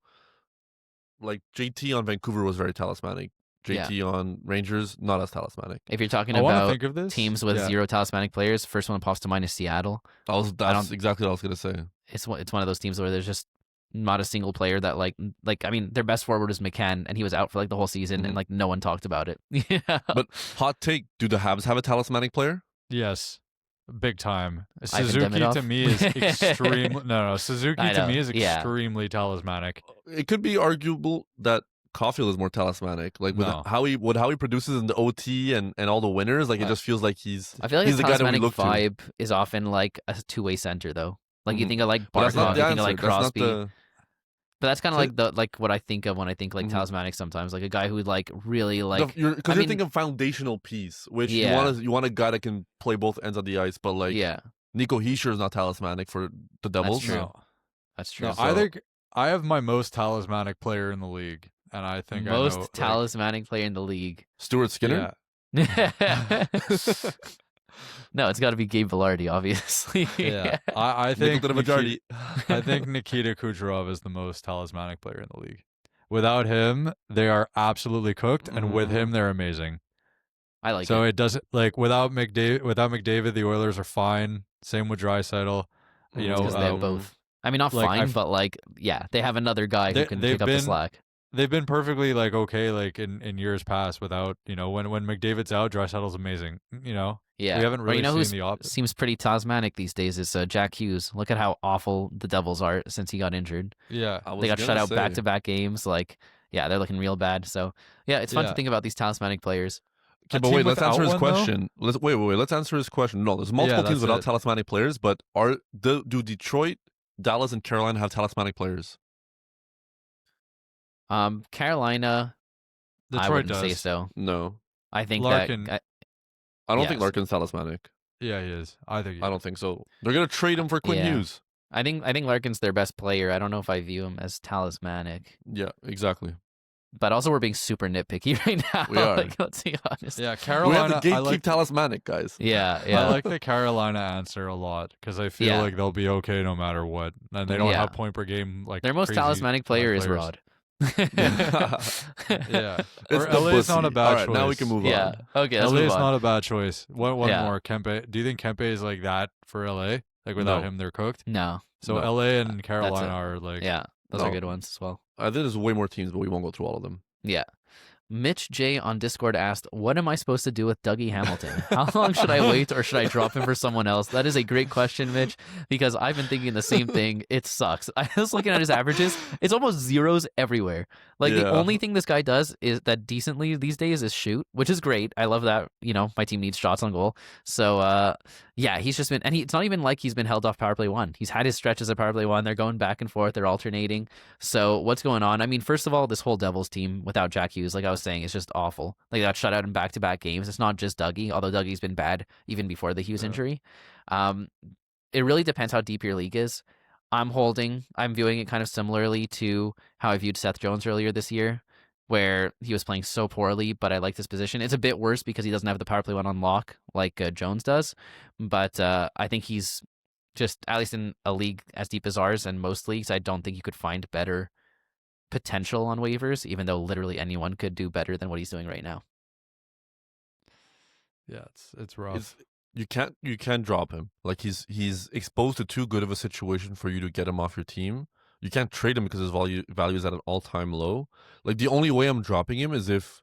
Like JT on Vancouver was very talismanic. JT on Rangers, not as talismanic. If you're talking I want to about think of this. teams with Yeah. 0 talismanic players, first one that pops to mind is Seattle. That's exactly what I was gonna say. It's one of those teams where there's just not a single player that like I mean their best forward was McCann, and he was out for like the whole season, and like no one talked about it. Yeah. But hot take: do the Habs have a talismanic player? Yes. Big time. Ivan Suzuki to Demidov? me is extremely no. Suzuki I to know, me is yeah. extremely talismanic. It could be arguable that Caulfield is more talismanic. Like with No. how he produces in the OT and all the winners, like it just feels like he's I feel like he's the the guy that we talismanic look to. vibe is often like a two-way center though. Like you Mhm. think of like But that's Barkov, not the you think of answer. like That's not Crosby. the. But that's kind of So- like the like what I think of when I think like Mhm. talismanic sometimes, like a guy who like really like Because I you're mean- thinking of foundational piece, which Yeah. you want a guy that can play both ends of the ice, but like yeah, Nico Hischier is not talismanic for the Devils. true. No. that's true. No, So- I think I have my most talismanic player in the league, and I think Most I know, talismanic player in the league. Stuart Skinner. Yeah, No, it's got to be Gabe Velarde, obviously. yeah. I Nickel think to the majority. I think Nikita Kucherov is the most talismanic player in the league. Without him, they are absolutely cooked, and with him, they're amazing. I like So it. it doesn't like without McDavid, the Oilers are fine. Same with Draisaitl. You know, Because they have both. I mean, not like, fine, I've- but like, yeah, they have another guy who can they've pick up the been- slack. they've been perfectly like okay, like in years past without when McDavid's out, Draisaitl's amazing. You know, Yeah, we haven't Or really you know seen who the opposite. seems pretty talismanic these days is Jack Hughes. Look at how awful the Devils are since he got injured. Yeah, I was They got gonna shut out say. back-to-back games. Like, yeah, they're looking real bad. So, yeah, it's fun to Yeah. think about these talismanic players. Okay, A but team wait, let's without answer his one, though? question. Wait. Let's answer his question. No, there's multiple Yeah, teams that's without it. talismanic players, but do Detroit, Dallas, and Carolina have talismanic players? Carolina, I Detroit wouldn't say does. so. No, I think Larkin. that I don't Yes. think Larkin's talismanic. Yeah, he is. I think. I don't think so. They're gonna trade him for Quinn Yeah. Hughes. I think Larkin's their best player. I don't know if I view him as talismanic. Yeah, exactly. But also, we're being super nitpicky right now. We are. Like, let's be honest. Yeah, We have Carolina. the I gatekeep like. talismanic guys. Yeah, I yeah. like the Carolina answer a lot because I feel Yeah. like they'll be okay no matter what, and they don't Yeah. have point per game like Their most crazy talismanic player is players. Rod. Yeah, It's or the LA's not pussy. a bad All right, choice. now we can move Yeah. on. Okay, let's LA move is on. not a bad choice. One Yeah. more, Kempe. Do you think Kempe is like that for LA? Like without No. him, they're cooked. No. So No. LA and Carolina it. are like Yeah. Those are No. good ones as well. I think there's way more teams, but we won't go through all of them. Yeah. Mitch J on Discord asked, "What am I supposed to do with Dougie Hamilton? How long should I wait, or should I drop him for someone else?" That is a great question, Mitch, because I've been thinking the same thing. It sucks. I was looking at his averages; it's almost zeros everywhere. Like the Yeah. only thing this guy does is that decently these days is shoot, which is great. I love that. You know, my team needs shots on goal. So yeah, he's just been, and it's not even like he's been held off power play one. He's had his stretches of power play one. They're going back and forth. They're alternating. So what's going on? I mean, first of all, this whole Devils team without Jack Hughes, like I was saying, is just awful. Like they got shut out in back-to-back games. It's not just Dougie, although Dougie's been bad even before the Hughes injury. It really depends how deep your league is. I'm viewing it kind of similarly to how I viewed Seth Jones earlier this year, where he was playing so poorly, but I liked his position. It's a bit worse because he doesn't have the power play one on lock like Jones does, but I think he's just, at least in a league as deep as ours and most leagues, I don't think you could find better potential on waivers, even though literally anyone could do better than what he's doing right now. yeah, it's rough. You can't drop him. Like he's exposed to too good of a situation for you to get him off your team. You can't trade him because his value is at an all-time low. Like the only way I'm dropping him is if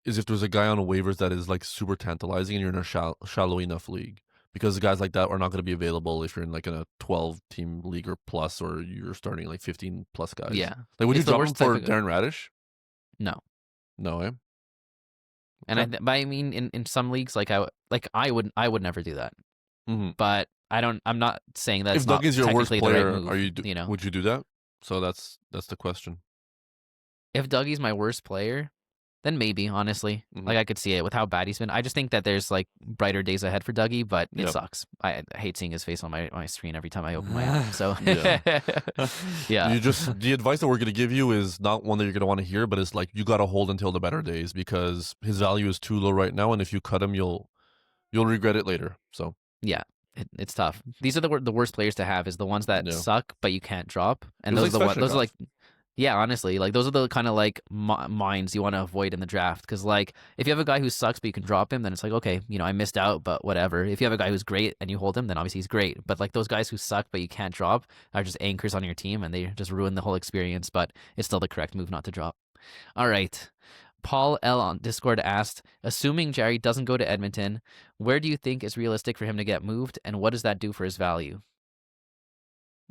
there's a guy on waivers that is like super tantalizing and you're in a shallow enough league. Because guys like that are not going to be available if you're in like in a 12-team league or plus, or you're starting like 15 plus guys. Yeah. Like would you It's the drop him worst type for of- Darren Raddysh? No. No, eh? And but I mean, in some leagues, I would never do that. Mm-hmm. But I'm not saying that If it's not Dougie's your worst technically the player, right move, you know? would you do that? So that's the question. If Dougie's my worst player, then maybe, honestly. Mhm. Like I could see it with how bad he's been. I just think that there's like brighter days ahead for Dougie, but it Yep. sucks. I hate seeing his face on my screen every time I open my app. So Yeah. yeah. You just the advice that we're going to give you is not one that you're going to want to hear, but it's like you got to hold until the better days because his value is too low right now, and if you cut him, you'll regret it later. So It's tough. These are the worst players to have, is the ones that Yeah. suck but you can't drop, and It was those like are the ones. Those are like Yeah, honestly, like those are the kind of like minds you want to avoid in the draft. Because like if you have a guy who sucks but you can drop him, then it's like okay, I missed out, but whatever. If you have a guy who's great and you hold him, then obviously he's great. But like those guys who suck but you can't drop are just anchors on your team and they just ruin the whole experience. But it's still the correct move not to drop. All right. Paul L on Discord asked, assuming Jarry doesn't go to Edmonton, where do you think is realistic for him to get moved, and what does that do for his value?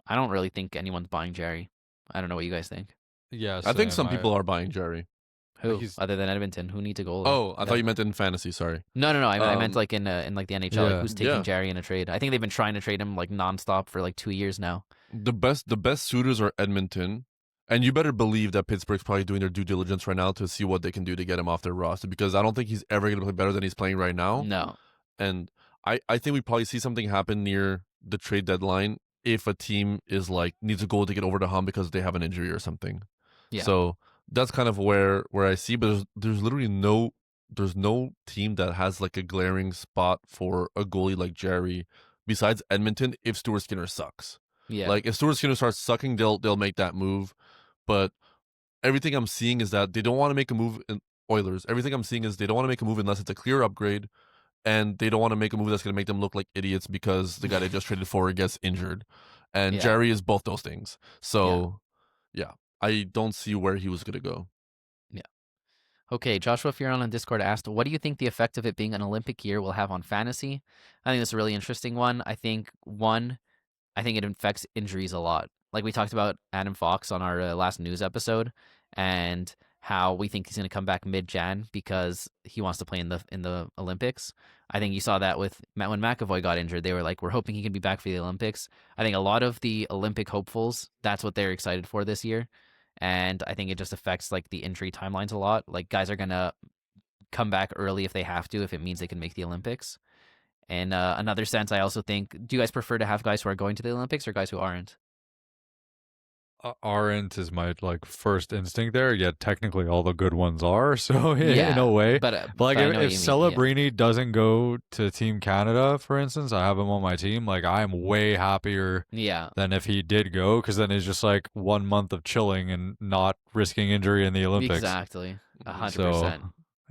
I don't really think anyone's buying Jarry. I don't know what you guys think. Yeah, I think same. some people are buying Jarry. Who He's- other than Edmonton? Who needs a goalie? Oh, I thought you meant in fantasy. Sorry. No. I meant like in like the NHL. Like, Yeah. who's taking Yeah. Jarry in a trade? I think they've been trying to trade him like nonstop for like 2 years now. The best suitors are Edmonton, and you better believe that Pittsburgh's probably doing their due diligence right now to see what they can do to get him off their roster, because I don't think he's ever going to play better than he's playing right now. No. And I think we probably see something happen near the trade deadline if a team is like needs a goal to get over the hump because they have an injury or something. Yeah. So that's kind of where I see, but there's literally no team that has like a glaring spot for a goalie like Jarry besides Edmonton if Stuart Skinner sucks. Yeah. Like if Stuart Skinner starts sucking, they'll make that move. But everything I'm seeing is that they don't want to make a move in Oilers. Everything I'm seeing is they don't want to make a move unless it's a clear upgrade, and they don't want to make a move that's going to make them look like idiots because the guy they just traded for gets injured. And Yeah. Jarry is both those things. So, yeah, I don't see where he was going to go. Okay, Joshua Fearon on Discord asked, what do you think the effect of it being an Olympic year will have on fantasy? I think that's a really interesting one. I think it affects injuries a lot. Like we talked about Adam Fox on our last news episode, and how we think he's going to come back mid-Jan because he wants to play in the Olympics. I think you saw that with when McAvoy got injured. They were like, we're hoping he can be back for the Olympics. I think a lot of the Olympic hopefuls, that's what they're excited for this year. And I think it just affects like the injury timelines a lot. Like guys are going to come back early if they have to, if it means they can make the Olympics. And another sense, I also think, do you guys prefer to have guys who are going to the Olympics or guys who aren't? Aren't is my like first instinct there. Yet technically all the good ones are. So in a way, But like I know if what you mean, Celebrini doesn't go to Team Canada, for instance, I have him on my team. Like I'm way happier yeah. than if he did go, because then it's just like 1 month of chilling and not risking injury in the Olympics. Exactly. 100%. So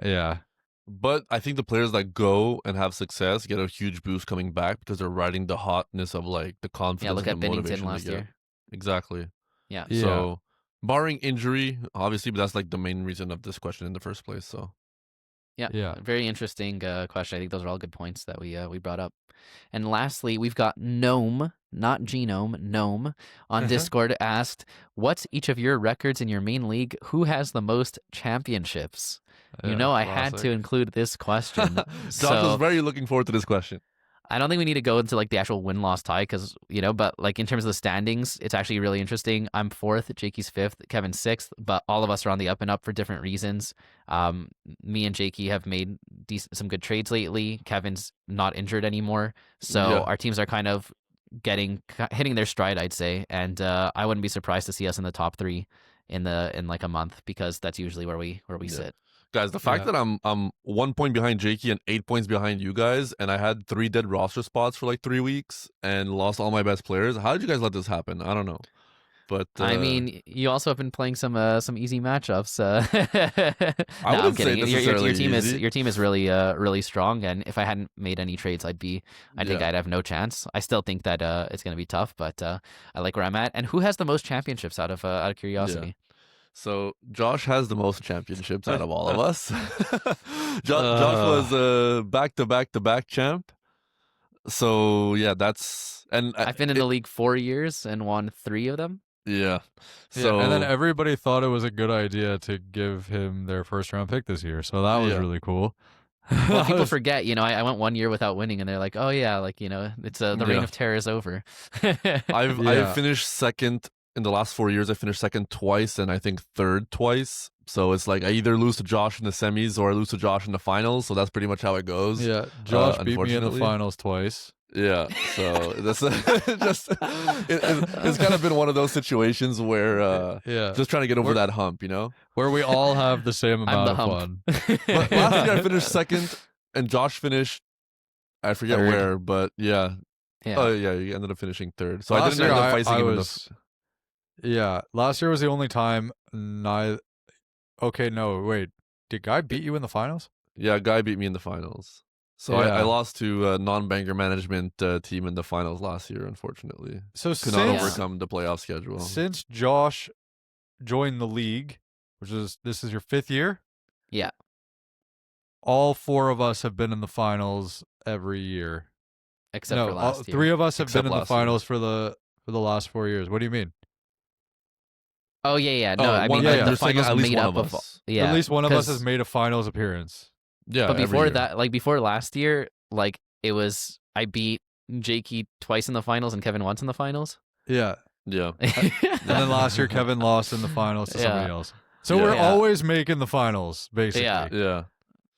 yeah. But I think the players that go and have success get a huge boost coming back because they're riding the hotness of like the confidence. Yeah, look and at the Bennington motivation last they get. year. Exactly. Yeah. Yeah. So, barring injury, obviously, but that's like the main reason of this question in the first place. So, Yeah. Very interesting question. I think those are all good points that we brought up. And lastly, we've got Gnome, not Genome, Gnome, on Discord asked, what's each of your records in your main league? Who has the most championships? I had to include this question. Josh was very looking forward to this question. I don't think we need to go into like the actual win-loss tie because, but like in terms of the standings, it's actually really interesting. I'm 4th, Jakey's 5th, Kevin's 6th, but all of us are on the up and up for different reasons. Me and Jakey have made some good trades lately. Kevin's not injured anymore. So our teams are kind of hitting their stride, I'd say. And I wouldn't be surprised to see us in the top 3 in like a month, because that's usually where we sit. Guys, the fact that I'm 1 point behind Jakey and 8 points behind you guys, and I had 3 dead roster spots for like 3 weeks and lost all my best players. How did you guys let this happen? I don't know. But I mean, you also have been playing some easy matchups. I wouldn't I'm kidding. say necessarily Your team is really really strong, and if I hadn't made any trades, I think I'd have no chance. I still think that it's going to be tough, but I like where I'm at. And who has the most championships out of curiosity? Yeah. So Josh has the most championships out of all of us. Josh was back-to-back champ. So yeah, I've been in the league 4 years and won 3 of them. Yeah. So and then everybody thought it was a good idea to give him their first round pick this year. So that was really cool. Well, people forget, I went 1 year without winning, and they're like, "Oh yeah, like it's the reign of terror is over." I've finished second in the last 4 years. I finished second twice, and I think third twice. So it's like I either lose to Josh in the semis or I lose to Josh in the finals. So that's pretty much how it goes. Yeah, Josh beat me in the finals twice. Yeah, so that's it's kind of been one of those situations where just trying to get over that hump, where we all have the same amount of fun. But last year I finished second, and Josh finished, I forget third. where, but yeah. Oh yeah, you ended up finishing third. So I didn't end up facing him. Yeah, last year was the only time Okay, no, wait. Did Guy beat you in the finals? Yeah, Guy beat me in the finals. So I Yeah. lost to a non-banger management team in the finals last year, unfortunately. So Could not since overcome the playoff schedule. since Josh joined the league, this is your 5th year, Yeah. all 4 of us have been in the finals every year. Except No, for last year. 3 of us have Except been in the last year. finals for the last 4 years. What do you mean? Oh yeah. No, I one- mean yeah, the you're saying finals at least made one up of of. us. Yeah. At least one of us has 'cause- made a finals appearance. Yeah, But every before year. that, like before last year, like it was I beat Geekie twice in the finals and Kevin once in the finals. Yeah. Yeah. And then last year Kevin lost in the finals to somebody Yeah. else. So Yeah. we're Yeah. always making the finals, basically. Yeah. Yeah.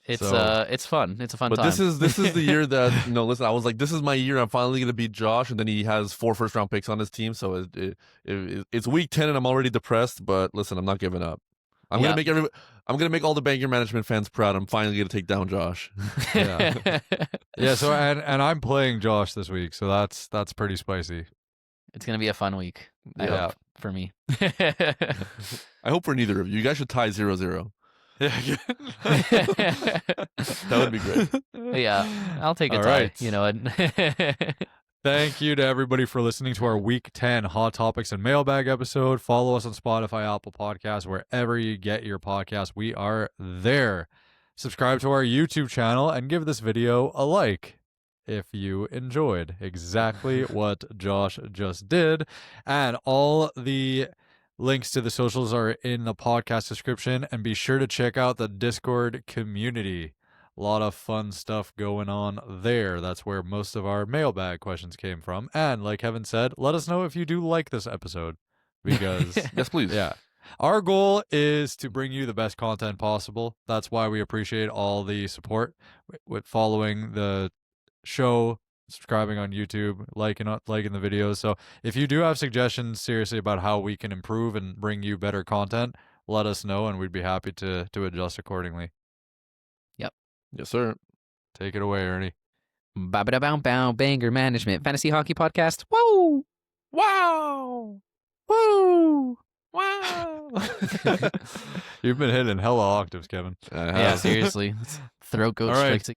it's So- it's fun. It's a fun But time. this is the year that listen, I was like, this is my year. I'm finally gonna beat Josh, and then he has 4 first-round picks on his team. So it's week 10, and I'm already depressed. But listen, I'm not giving up. I'm Yeah. gonna make all the banger management fans proud. I'm finally gonna take down Josh. Yeah. Yeah, so and I'm playing Josh this week, so that's pretty spicy. It's gonna be a fun week. I Yeah. hope for me. I hope for neither of you. You guys should tie 0-0. Yeah. That would be great. Yeah, I'll take a All tie. right. You know what? Thank you to everybody for listening to our Week 10 Hot Topics and Mailbag episode. Follow us on Spotify, Apple Podcasts, wherever you get your podcasts. We are there. Subscribe to our YouTube channel and give this video a like if you enjoyed exactly what Josh just did. And all the links to the socials are in the podcast description. And be sure to check out the Discord community. A lot of fun stuff going on there. That's where most of our mailbag questions came from. And like Kevin said, let us know if you do like this episode because, Yes, please. yeah, our goal is to bring you the best content possible. That's why we appreciate all the support with following the show, subscribing on YouTube, liking the videos. So if you do have suggestions seriously about how we can improve and bring you better content, let us know and we'd be happy to adjust accordingly. Yes, sir. Take it away, Ernie. Ba-ba-da-bow-bow, Banger Management Fantasy Hockey Podcast. Woo! Wow. Woo! Wow. You've been hitting hella octaves, Kevin. I Yeah, have. seriously. Throat goat All right. strikes